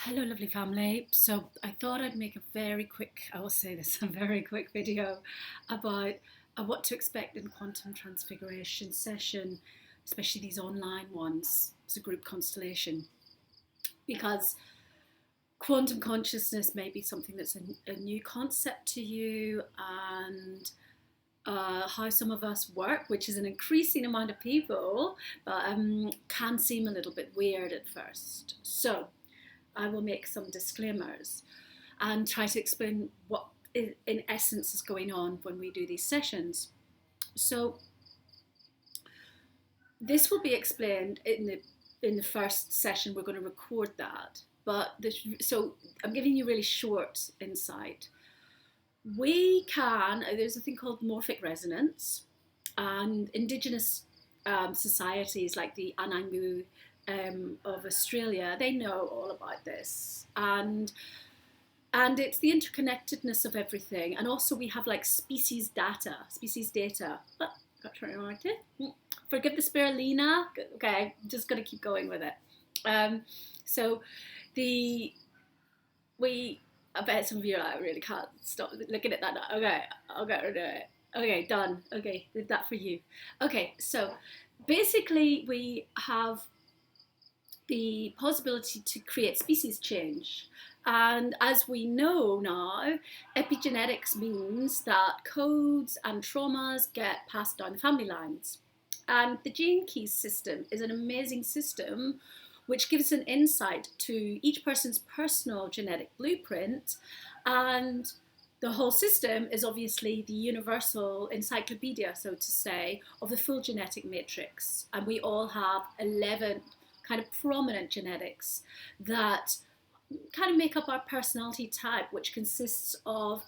Hello, lovely family. So I thought I'd make a very quick, I will say this, a very quick video about what to expect in quantum transfiguration session, especially these online ones. It's a group constellation because quantum consciousness may be something that's a new concept to you, and how some of us work, which is an increasing amount of people, but can seem a little bit weird at first. So I will make some disclaimers and try to explain what in essence is going on when we do these sessions. So this will be explained in the first session. We're going to record that, but so I'm giving you really short insight. There's a thing called morphic resonance, and indigenous societies like the Anangu of Australia, they know all about this, and it's the interconnectedness of everything. And also we have like species data. Oh, got to turn around it. Forgive the spirulina. Okay, I'm just gonna keep going with it. So the we I bet some of you are like, I really can't stop looking at that now. Okay, I'll get rid of it. Okay, done. Okay, did that for you. Okay, so basically we have the possibility to create species change. And as we know now, epigenetics means that codes and traumas get passed down the family lines. And the gene keys system is an amazing system which gives an insight to each person's personal genetic blueprint. And the whole system is obviously the universal encyclopedia, so to say, of the full genetic matrix. And we all have 11 kind of prominent genetics that kind of make up our personality type, which consists of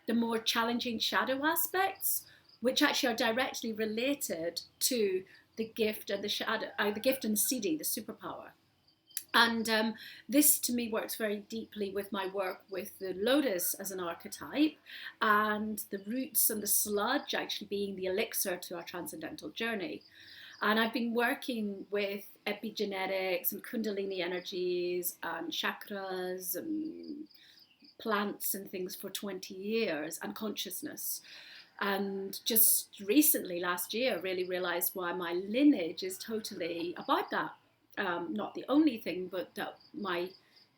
the more challenging shadow aspects, which actually are directly related to the gift and the shadow, the gift and the CD, the superpower. And this to me works very deeply with my work with the lotus as an archetype, and the roots and the sludge actually being the elixir to our transcendental journey. And I've been working with epigenetics and kundalini energies and chakras and plants and things for 20 years, and consciousness. And just recently, last year, really realized why my lineage is totally about that. Not the only thing, but that my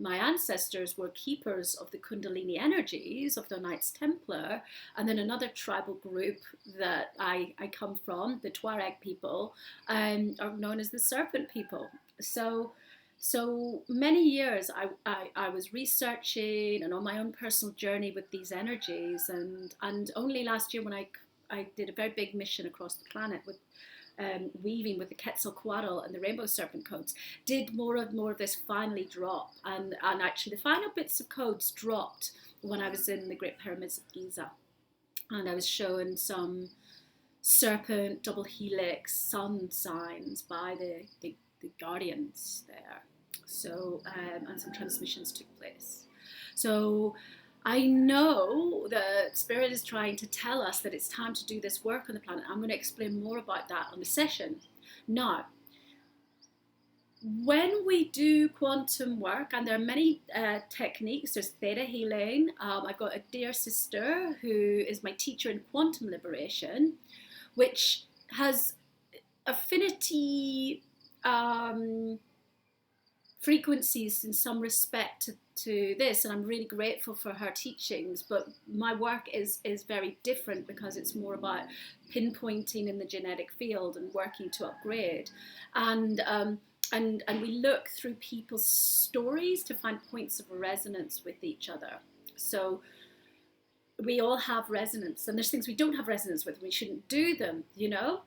ancestors were keepers of the Kundalini energies of the Knights Templar, and then another tribal group that I come from, the Tuareg people, are known as the Serpent people. So many years I was researching and on my own personal journey with these energies, and only last year when I did a very big mission across the planet with weaving with the Quetzalcoatl and the Rainbow Serpent codes, did more of this finally drop. And actually the final bits of codes dropped when I was in the Great Pyramids of Giza. And I was shown some serpent, double helix, sun signs by the guardians there. So, and some transmissions took place. So I know that Spirit is trying to tell us that it's time to do this work on the planet. I'm going to explain more about that on the session. Now, when we do quantum work, and there are many techniques, there's theta healing. I've got a dear sister who is my teacher in quantum liberation, which has affinity frequencies in some respect to this, and I'm really grateful for her teachings. But my work is very different because it's more about pinpointing in the genetic field and working to upgrade, and we look through people's stories to find points of resonance with each other. So we all have resonance, and there's things we don't have resonance with. We shouldn't do them, you know.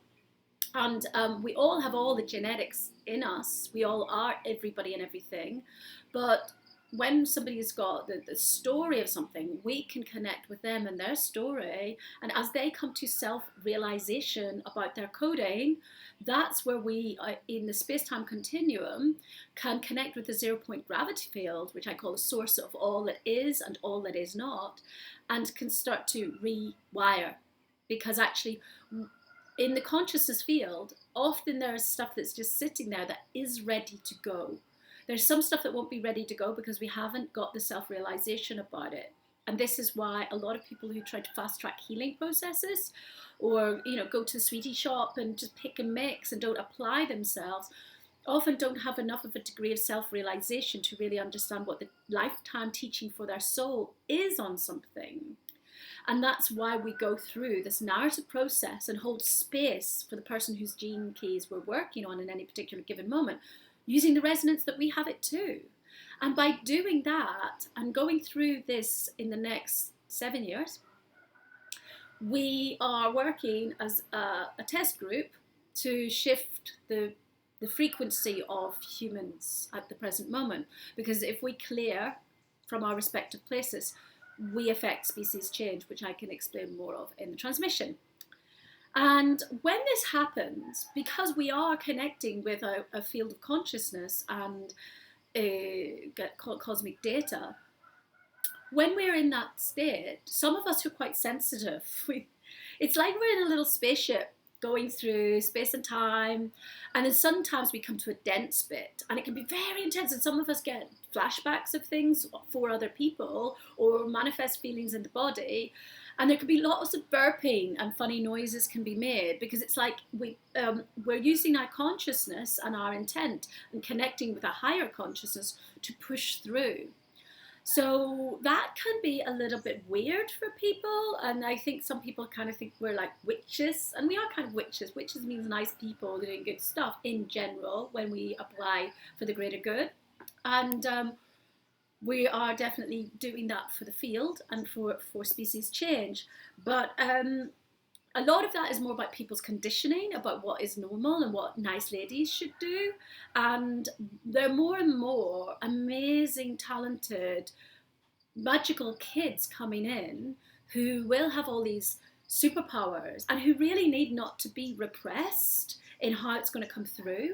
And we all have all the genetics in us. We all are everybody and everything. But when somebody's got the story of something, we can connect with them and their story. And as they come to self-realization about their coding, that's where we, in the space-time continuum, can connect with the zero-point gravity field, which I call the source of all that is and all that is not, and can start to rewire. Because actually, in the consciousness field, often there is stuff that's just sitting there that is ready to go. There's some stuff that won't be ready to go because we haven't got the self-realization about it. And this is why a lot of people who try to fast track healing processes, or go to the sweetie shop and just pick and mix and don't apply themselves, often don't have enough of a degree of self-realization to really understand what the lifetime teaching for their soul is on something. And that's why we go through this narrative process and hold space for the person whose gene keys we're working on in any particular given moment, using the resonance that we have it too. And by doing that and going through this in the next 7 years, we are working as a test group to shift the frequency of humans at the present moment. Because if we clear from our respective places, we affect species change, which I can explain more of in the transmission. And when this happens, because we are connecting with a field of consciousness and cosmic data, when we're in that state, some of us who are quite sensitive, it's like we're in a little spaceship going through space and time, and then sometimes we come to a dense bit and it can be very intense, and some of us get flashbacks of things for other people or manifest feelings in the body, and there could be lots of burping and funny noises can be made because it's like we're using our consciousness and our intent and connecting with a higher consciousness to push through. So that can be a little bit weird for people, and I think some people kind of think we're like witches, and we are kind of witches. Witches means nice people doing good stuff in general when we apply for the greater good, and we are definitely doing that for the field and for species change. But a lot of that is more about people's conditioning, about what is normal and what nice ladies should do. And there are more and more amazing, talented, magical kids coming in who will have all these superpowers and who really need not to be repressed in how it's going to come through.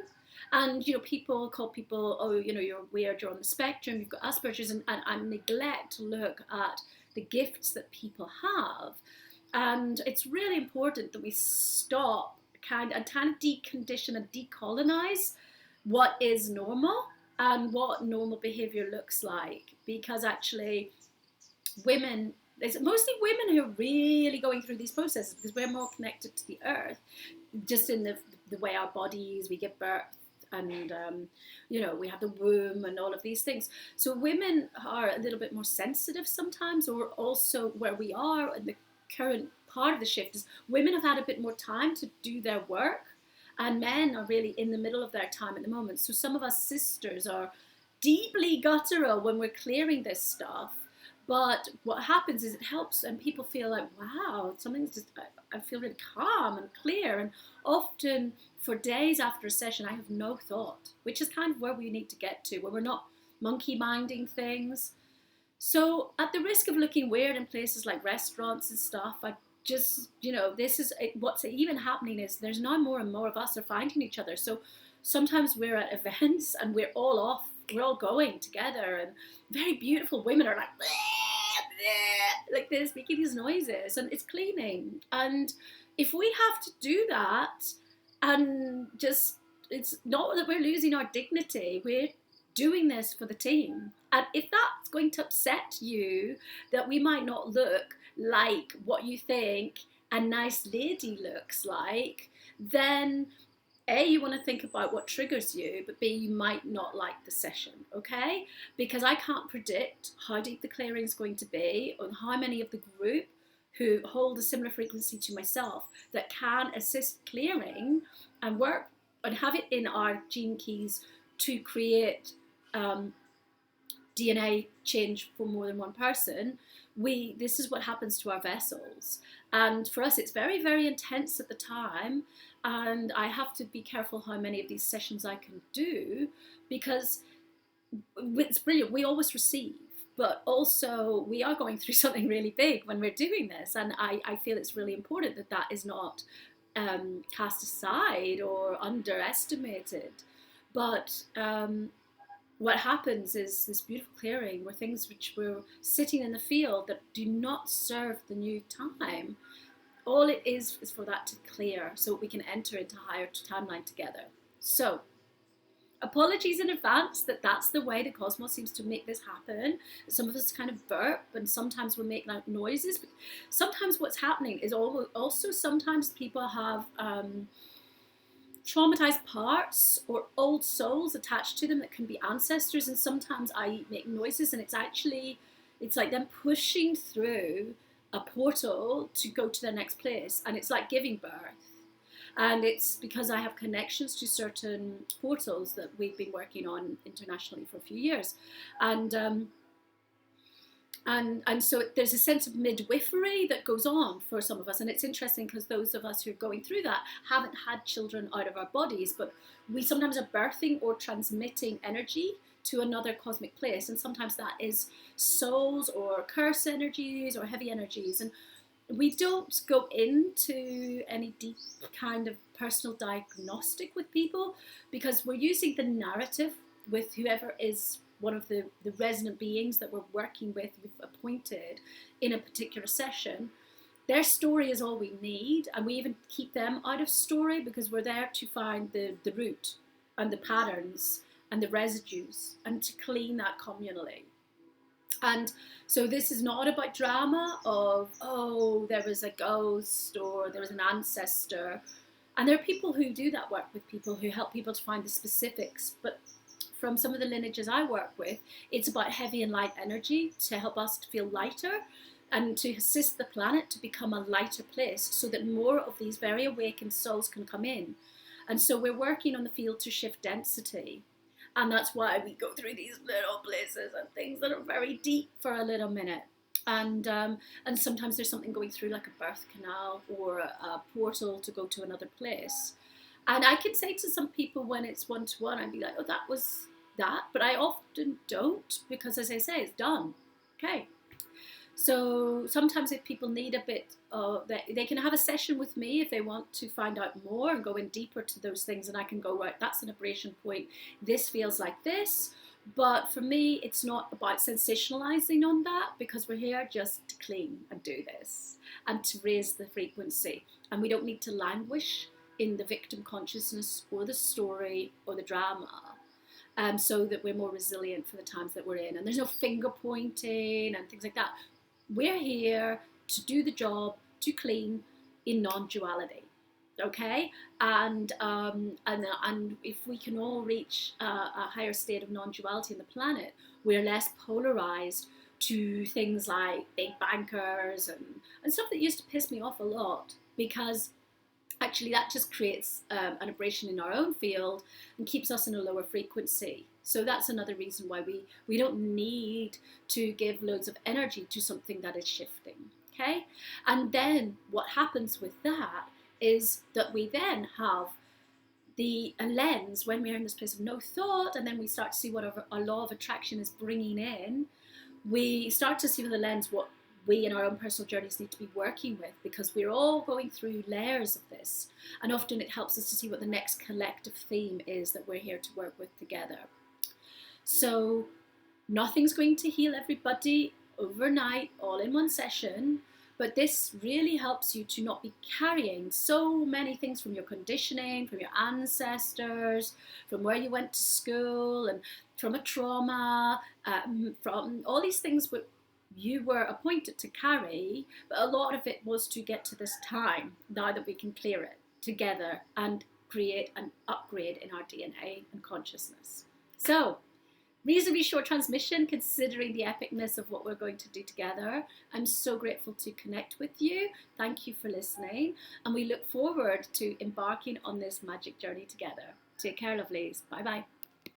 And, people call people, oh, you're weird, you're on the spectrum, you've got Asperger's, and neglect to look at the gifts that people have. And it's really important that we stop kind of decondition and decolonize what is normal and what normal behavior looks like. Because actually women, it's mostly women who are really going through these processes because we're more connected to the earth, just in the way our bodies, we give birth, and we have the womb and all of these things. So women are a little bit more sensitive sometimes, or also where we are in the current part of the shift is women have had a bit more time to do their work, and men are really in the middle of their time at the moment. So some of us sisters are deeply guttural when we're clearing this stuff. But what happens is it helps, and people feel like, wow, something's just, I feel really calm and clear. And often for days after a session, I have no thought, which is kind of where we need to get to, where we're not monkey minding things. So at the risk of looking weird in places like restaurants and stuff, I just, this is what's even happening is there's now more and more of us are finding each other. So sometimes we're at events and we're all off, we're all going together, and very beautiful women are like, like this, making these noises, and it's cleaning. And if we have to do that, and just, it's not that we're losing our dignity, we're doing this for the team. And if that's going to upset you, that we might not look like what you think a nice lady looks like, then A, you want to think about what triggers you, but B, you might not like the session, okay? Because I can't predict how deep the clearing is going to be, or how many of the group who hold a similar frequency to myself that can assist clearing and work and have it in our gene keys to create DNA change for more than one person. This is what happens to our vessels. And for us, it's very, very intense at the time. And I have to be careful how many of these sessions I can do, because it's brilliant. We always receive, but also we are going through something really big when we're doing this. And I feel it's really important that that is not cast aside or underestimated. But what happens is this beautiful clearing where things which were sitting in the field that do not serve the new time, all it is for that to clear so we can enter into a higher timeline together. So Apologies in advance that that's the way the cosmos seems to make this happen. Some of us kind of burp, and sometimes we make loud noises. But sometimes what's happening is also sometimes people have traumatized parts or old souls attached to them that can be ancestors, and sometimes I make noises, and it's like them pushing through a portal to go to their next place, and it's like giving birth. And it's because I have connections to certain portals that we've been working on internationally for a few years. And so there's a sense of midwifery that goes on for some of us. And it's interesting because those of us who are going through that haven't had children out of our bodies, but we sometimes are birthing or transmitting energy to another cosmic place. And sometimes that is souls or curse energies or heavy energies. And we don't go into any deep kind of personal diagnostic with people because we're using the narrative with whoever is one of the resonant beings that we're working with, we've appointed in a particular session. Their story is all we need, and we even keep them out of story because we're there to find the root and the patterns and the residues and to clean that communally. And so this is not about drama of, oh, there was a ghost or there was an ancestor. And there are people who do that work with people, who help people to find the specifics. But from some of the lineages I work with, it's about heavy and light energy to help us to feel lighter and to assist the planet to become a lighter place so that more of these very awakened souls can come in. And so we're working on the field to shift density. And that's why we go through these little places and things that are very deep for a little minute. And sometimes there's something going through like a birth canal or a portal to go to another place. And I can say to some people when it's one-to-one, I'd be like, oh, that was that. But I often don't because, as I say, it's done. Okay. So sometimes if people need a bit, they can have a session with me if they want to find out more and go in deeper to those things. And I can go, right, that's an aberration point. This feels like this. But for me, it's not about sensationalizing on that because we're here just to clean and do this and to raise the frequency. And we don't need to languish in the victim consciousness or the story or the drama. So that we're more resilient for the times that we're in. And there's no finger pointing and things like that. We're here to do the job, to clean in non-duality, okay? And if we can all reach a higher state of non-duality in the planet, we're less polarized to things like big bankers and stuff that used to piss me off a lot because actually that just creates an aberration in our own field and keeps us in a lower frequency. So that's another reason why we don't need to give loads of energy to something that is shifting, okay? And then what happens with that is that we then have a lens when we're in this place of no thought, and then we start to see what our law of attraction is bringing in. We start to see with the lens what we in our own personal journeys need to be working with because we're all going through layers of this. And often it helps us to see what the next collective theme is that we're here to work with together. So nothing's going to heal everybody overnight, all in one session, but this really helps you to not be carrying so many things from your conditioning, from your ancestors, from where you went to school, and from a trauma, from all these things you were appointed to carry, but a lot of it was to get to this time, now that we can clear it together and create an upgrade in our DNA and consciousness. So, reasonably short transmission considering the epicness of what we're going to do together. I'm so grateful to connect with you. Thank you for listening. And we look forward to embarking on this magic journey together. Take care, lovelies. Bye-bye.